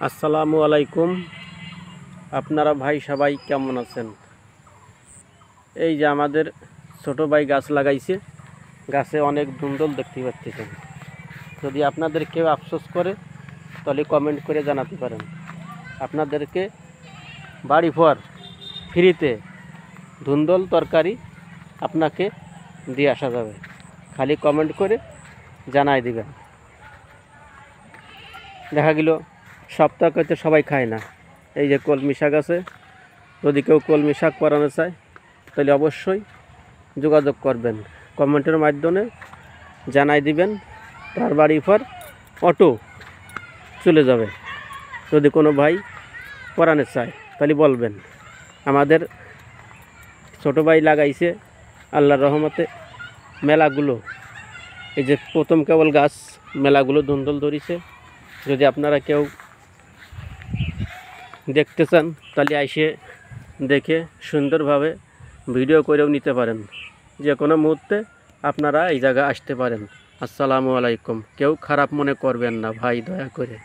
আসসালামু আলাইকুম। আপনারা ভাই সবাই কেমন আছেন? এই যে আমাদের ছোট ভাই গাছ লাগাইছে, গাছে অনেক ধুন্দল দেখতে পাচ্ছেন। যদি আপনাদের কেউ আফসোস করে তাহলে কমেন্ট করে জানাতে পারেন। আপনাদেরকে বাড়ি পর ফ্রিতে ধুন্দল তরকারি আপনাকে দিয়ে আসা যাবে, খালি কমেন্ট করে জানাই দিবেন। দেখা গেল সপ্তাহে সবাই খায় না। এই যে কলমি শাক আছে, যদি কেউ কলমি শাক করানো চায় তাহলে অবশ্যই যোগাযোগ করবেন, কমেন্টের মাধ্যমে জানাই দিবেন। তার বাড়ি পর অটো চলে যাবে। যদি কোনো ভাই করানো চায় তাহলে বলবেন। আমাদের ছোট ভাই লাগাইছে, আল্লাহর রহমতে মেলাগুলো, এই যে প্রথম কেবল গাছ মেলাগুলো ধুন্দল ধরেছে। যদি আপনারা কেউ দেখতে চান তাহলে এসে দেখে সুন্দরভাবে ভিডিও করেও নিতে পারেন। যে কোনো মুহূর্তে আপনারা এই জায়গায় আসতে পারেন। আসসালামু আলাইকুম। কেউ খারাপ মনে করবেন না ভাই, দয়া করে।